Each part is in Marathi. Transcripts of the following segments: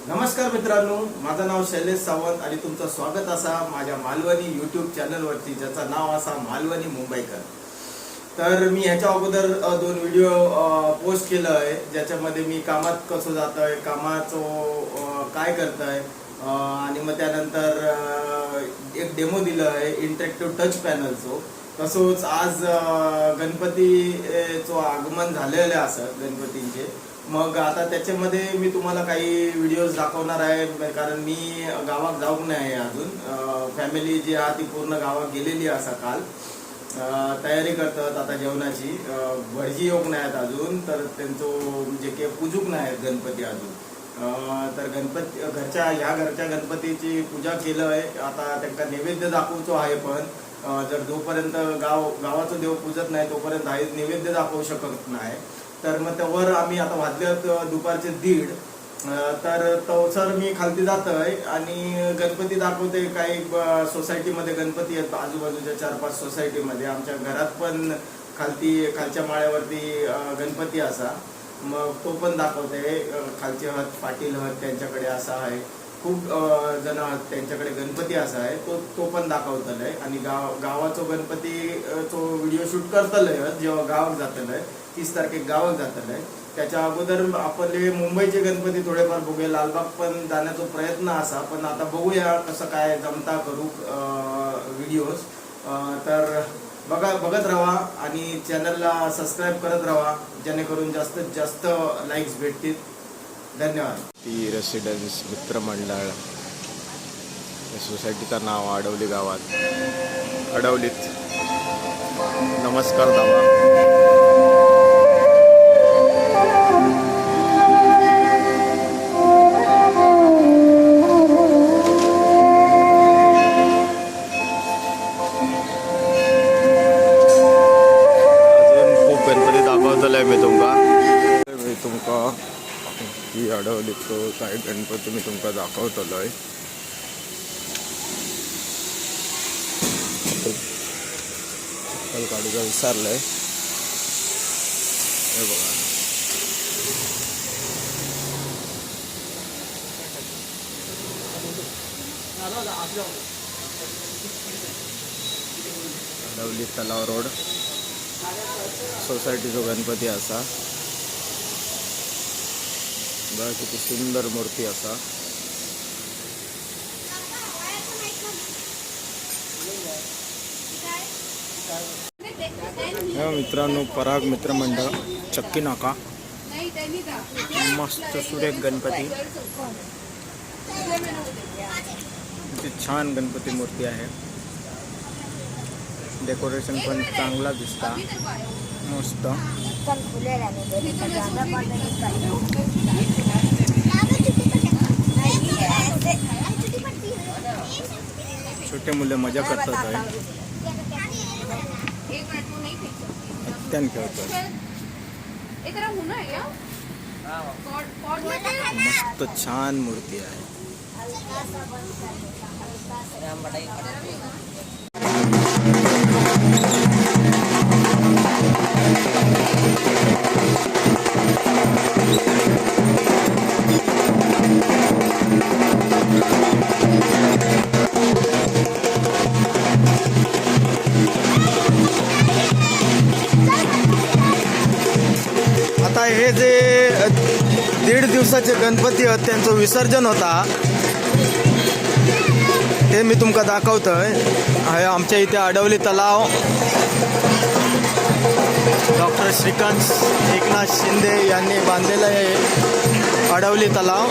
नमस्कार मित्रांनो, माझं नाव शैलेश सावंत आणि तुमचं स्वागत असा माझ्या मालवणी यूट्यूब चॅनलवरती, ज्याचं नाव असा मालवणी मुंबईकर. तर मी ह्याच्या अगोदर 2 व्हिडिओ पोस्ट केलं आहे, ज्याच्यामध्ये मी कामात कसं जातोय, कामाचं काय करतोय आणि मग त्यानंतर एक डेमो दिलं आहे इंटरॅक्टिव्ह टच पॅनलचं. तसंच आज गणपतीचं आगमन झालेलं आहे असं गणपतींचे. मग आता त्याच्यामध्ये मी तुम्हाला काही व्हिडिओज दाखवणार आहे, कारण मी गावात जाऊन नाही अजून. फॅमिली जी आहे ती पूर्ण गावात गेलेली असा काल. तयारी करतात आता जेवणाची. भटजी येऊक नाहीत अजून, तर त्यांचं म्हणजे काही पूजूक नाही आहेत गणपती अजून. तर गणपती घरच्या गणपतीची पूजा केलं आहे. आता त्यांना नैवेद्य दाखवतो आहे, पण जर जोपर्यंत गावाचं देव पूजत नाही तोपर्यंत आहे नैवेद्य दाखवू शकत नाही. तर मग त्यावर आम्ही आता वाजल्यात दुपारचे 1:30. तर तवसर मी खालती जातोय आणि गणपती दाखवते. काही सोसायटीमध्ये गणपती आहेत, आजूबाजूच्या 4-5 सोसायटीमध्ये. आमच्या घरात पण खालच्या माळ्यावरती गणपती असा, मग तो पण दाखवते. खालचे हत पाटील हत त्यांच्याकडे असा आहे, खूप जण त्यांच्याकडे गणपती असा आहे, तो पण दाखवतलंय. आणि गावाचं गणपती तो व्हिडिओ शूट करतलंय जेव्हा गावात जातलंय. 30 तारखेक गावात जातलंय. त्याच्या अगोदर आपले मुंबईचे गणपती थोडेफार बघूया. लालबाग पण जाण्याचा प्रयत्न असा, पण आता बघूया कसं काय जमता करू व्हिडिओज. तर बघत राहा आणि चॅनलला सबस्क्राईब करत राहा, जेणेकरून जास्तीत जास्त लाईक्स भेटतील. धन्यवाद. ती रेसिडेन्स मित्रमंडळ सोसायटीचं नाव आडवली गावात. आडवलीत नमस्कार दावा. मी तुमका ही आडवलीचो काय गणपती मी तुमका दाखवतलोय. चप्पल काढूचा विसरलंय. हे बघा, आडवली तलाव रोड सोसायटीचो गणपती असा. बघा किती सुंदर मूर्ती असा. मित्रांनो, पराग मित्रमंडळ चक्की नाका. मस्त सुरेख गणपती, किती छान गणपती मूर्ती आहे. डेकोरेशन पण चांगला दिसता, मस्त. छोटे मुले मजा करतात आहे, अत्यंत खेळतात. मस्त छान मूर्ती आहे. आता हे जे 1.5 दिवसाचे गणपती आहेत त्यांचं विसर्जन होता, ते मी तुमका दाखवतोय. आहे आमच्या इथे आडवली तलाव. डॉक्टर श्रीकांत एकनाथ शिंदे यांनी बांधलेलं आहे आडवली तलाव,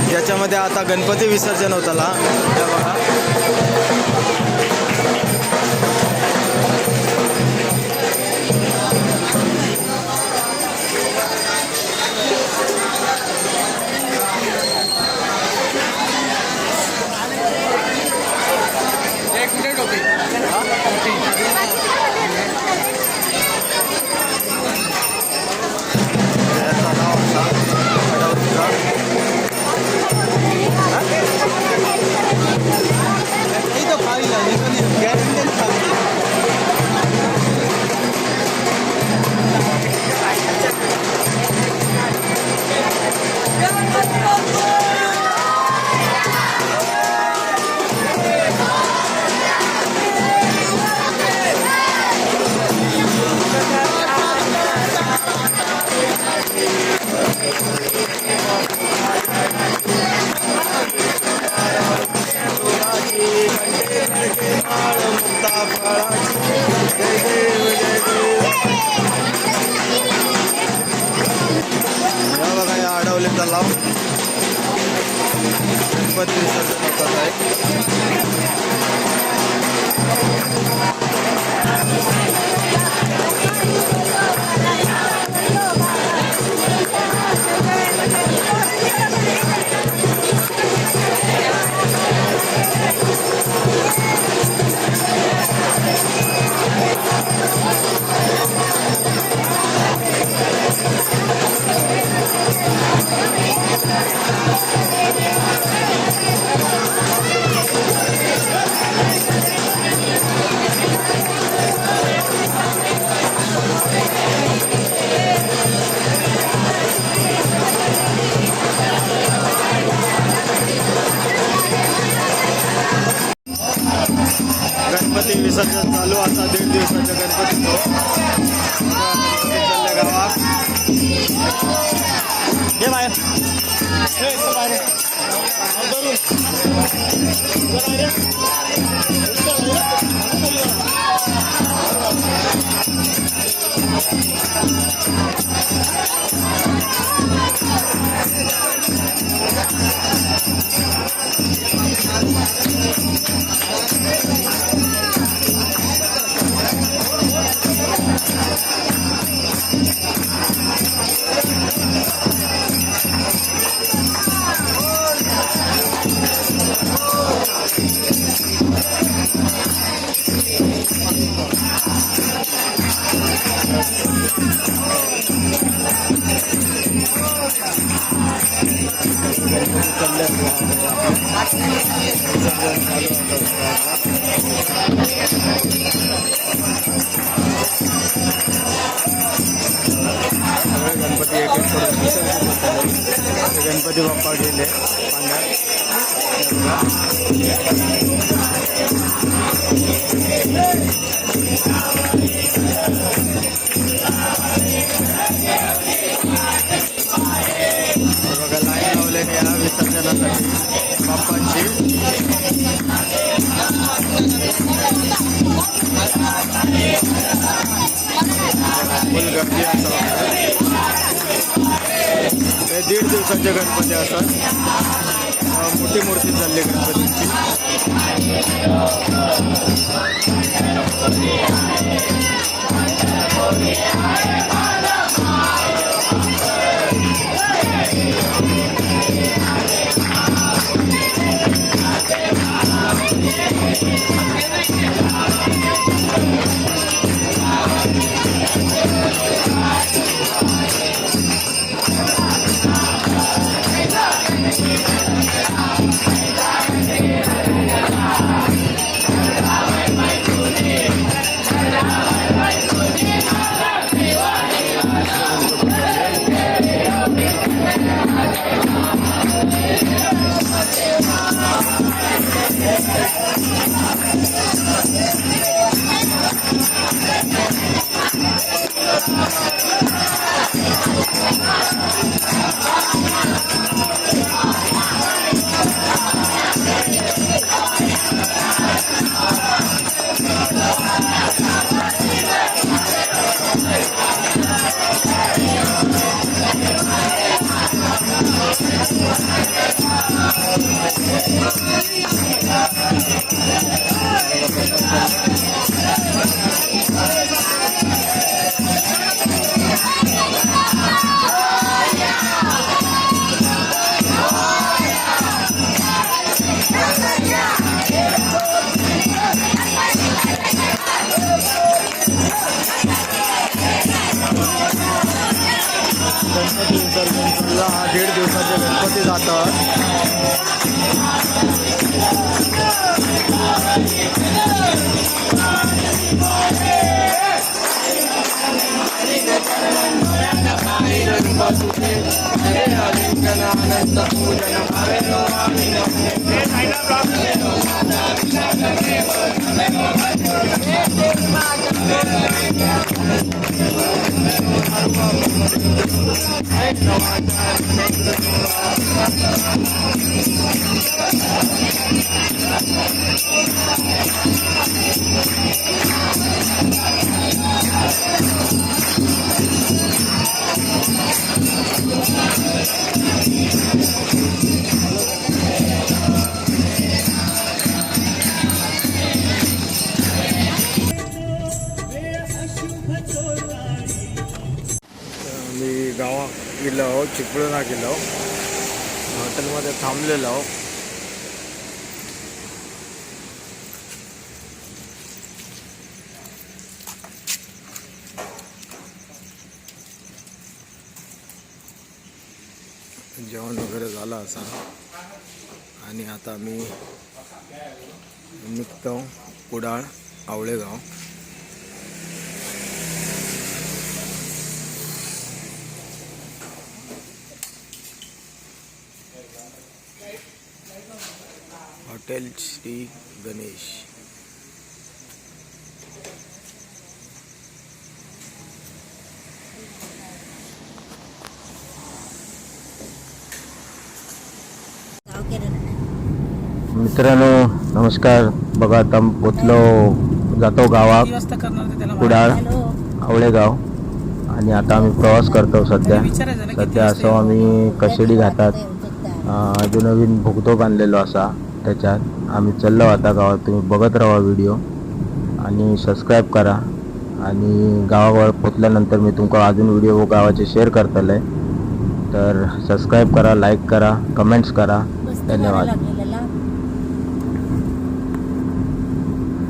ज्याच्यामध्ये आता गणपती विसर्जन होताला. बघा, तलाव गणपती विसर्जन होतात आहे. गणपती विसर्जन चालू आता 1.5 दिवसाच्या गणपतीचं चालल्या गावात. हे बाहेर हे इथं बाहेर धरून. गणपती एक एक करून विसर्जन होतात. गणपती बाप्पा गेले बघा लाईन लावल्याने या विसर्जनासाठी बाप्पांची. फुल गर्दी असं हे 1.5 दिवसाचे गणपती असतात. मोठी मूर्ती चालली गणपतीची. गणपती विसर्जनला हा 1.5 दिवसाचे गणपती जातात. चिपळूणला गेलो, हॉटेलमध्ये थांबलेलो. जेवण वगैरे झालं असा आणि आता मी निघतो कुडाळ आवळेगाव. हॉटेल श्री गणेश. मित्रांनो नमस्कार. बघा आता पोचलो, जातो गावात कुडाळ आवळेगाव आणि आता आम्ही प्रवास करतो. सध्या असं आम्ही कशेडी घाटात जो नवीन भोगतो बांधलेलो असा त्याच्यात आम्ही चाललो आता गावात. तुम्ही बघत राहा व्हिडिओ आणि सबस्क्राईब करा आणि गावावर पोचल्यानंतर मी तुमका अजून व्हिडिओ गावाचे शेअर करतले. तर सबस्क्राईब करा, लाईक करा, कमेंट्स करा. धन्यवाद.